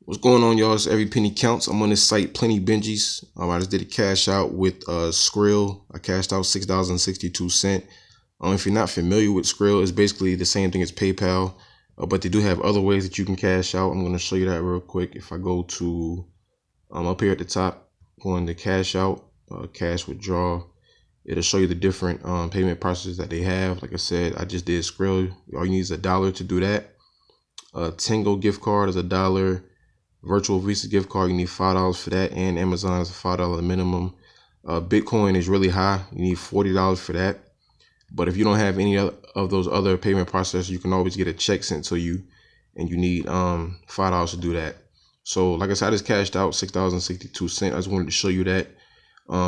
What's going on, y'all? It's Every Penny Counts. I'm on this site, Plenty Benjis. I just did a cash out with Skrill. I cashed out $6.62. If you're not familiar with Skrill, it's basically the same thing as PayPal, but they do have other ways that you can cash out. I'm going to show you that real quick. If I go to up here at the top, going to cash out, cash withdraw, it'll show you the different payment processes that they have. Like I said, I just did Skrill. All you need is $1 to do that. Tango gift card is $1. Virtual Visa gift card, you need $5 for that, and Amazon is a $5 minimum. Bitcoin is really high. You need $40 for that. But if you don't have any of those other payment processors, you can always get a check sent to you, and you need $5 to do that. So like I said, I just cashed out $6.62. I just wanted to show you that.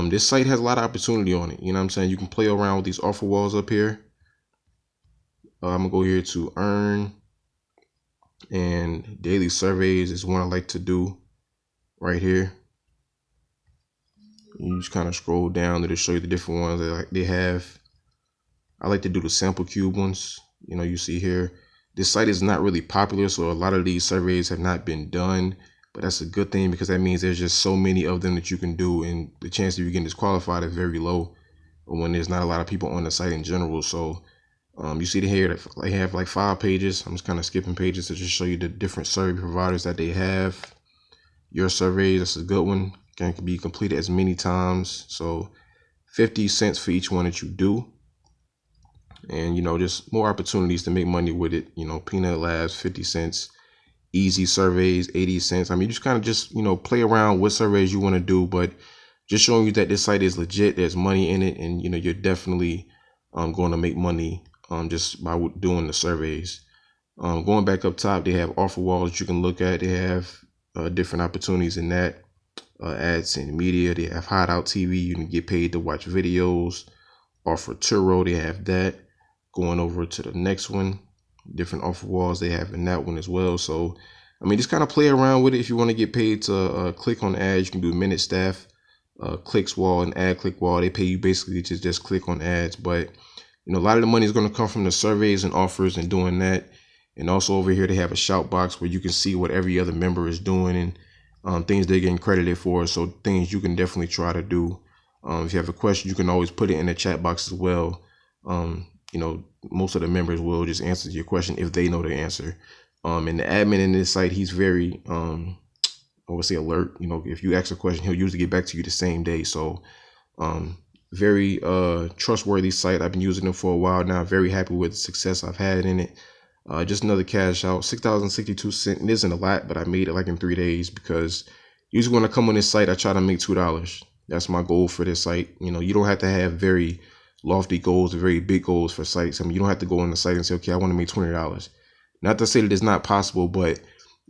This site has a lot of opportunity on it. You know what I'm saying? You can play around with these offer walls up here. I'm gonna go here to earn. And daily surveys is one I like to do right here. You just kind of scroll down to show you the different ones that they have. I like to do the sample cube ones. You know, you see here, this site is not really popular, so a lot of these surveys have not been done, but that's a good thing because that means there's just so many of them that you can do, and the chance of you getting disqualified is very low when there's not a lot of people on the site in general. So you see here that they have like 5 pages. I'm just kind of skipping pages to just show you the different survey providers that they have. Your survey, that's a good one. Can be completed as many times. So 50 cents for each one that you do. And, you know, just more opportunities to make money with it. You know, Peanut Labs, 50 cents. Easy surveys, 80 cents. I mean, just kind of just, you know, play around what surveys you want to do. But just showing you that this site is legit. There's money in it. And, you know, you're definitely going to make money just by doing the surveys. Going back up top, they have offer walls that you can look at. They have different opportunities in that. Ads and media. They have Hideout TV. You can get paid to watch videos. Offer Turo, they have that. Going over to the next one, different offer walls they have in that one as well. So, I mean, just kind of play around with it. If you want to get paid to click on ads, you can do minute staff, clicks wall, and ad click wall. They pay you basically to just click on ads, but you know, a lot of the money is going to come from the surveys and offers and doing that. And also over here, they have a shout box where you can see what every other member is doing and things they're getting credited for. So things you can definitely try to do. If you have a question, you can always put it in the chat box as well. You know, most of the members will just answer your question if they know the answer. And the admin in this site, he's very, I would say alert. You know, if you ask a question, he'll usually get back to you the same day. So, very trustworthy site. I've been using them for a while now. Very happy with the success I've had in it. Just another cash out, $6.62. It isn't a lot, but I made it like in 3 days because usually when I come on this site, I try to make $2. That's my goal for this site. You know, you don't have to have very lofty goals or very big goals for sites. I mean, you don't have to go on the site and say, okay, I want to make $20. Not to say that it's not possible, but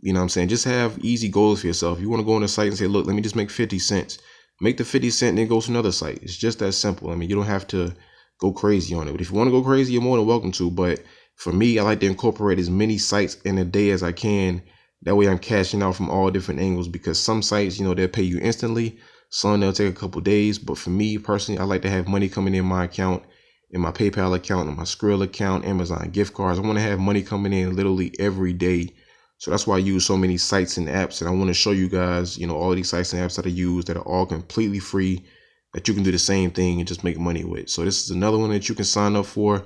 you know what I'm saying? Just have easy goals for yourself. You want to go on the site and say, look, let me just make 50 cents. Make the 50 cent and then go to another site. It's just that simple. I mean, you don't have to go crazy on it. But if you want to go crazy, you're more than welcome to. But for me, I like to incorporate as many sites in a day as I can. That way I'm cashing out from all different angles, because some sites, you know, they'll pay you instantly. Some they'll take a couple days. But for me personally, I like to have money coming in my account, in my PayPal account, in my Skrill account, Amazon gift cards. I want to have money coming in literally every day. So that's why I use so many sites and apps. And I want to show you guys, you know, all of these sites and apps that I use that are all completely free, that you can do the same thing and just make money with. So this is another one that you can sign up for.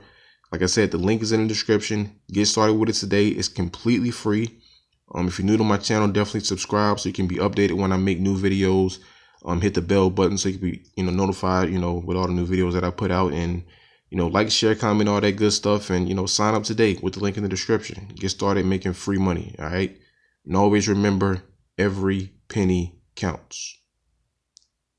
Like I said, the link is in the description. Get started with it today. It's completely free. If you're new to my channel, definitely subscribe so you can be updated when I make new videos. Hit the bell button so you can be, you know, notified, you know, with all the new videos that I put out. And you know, like, share, comment, all that good stuff. And, you know, sign up today with the link in the description. Get started making free money. All right. And always remember, every penny counts.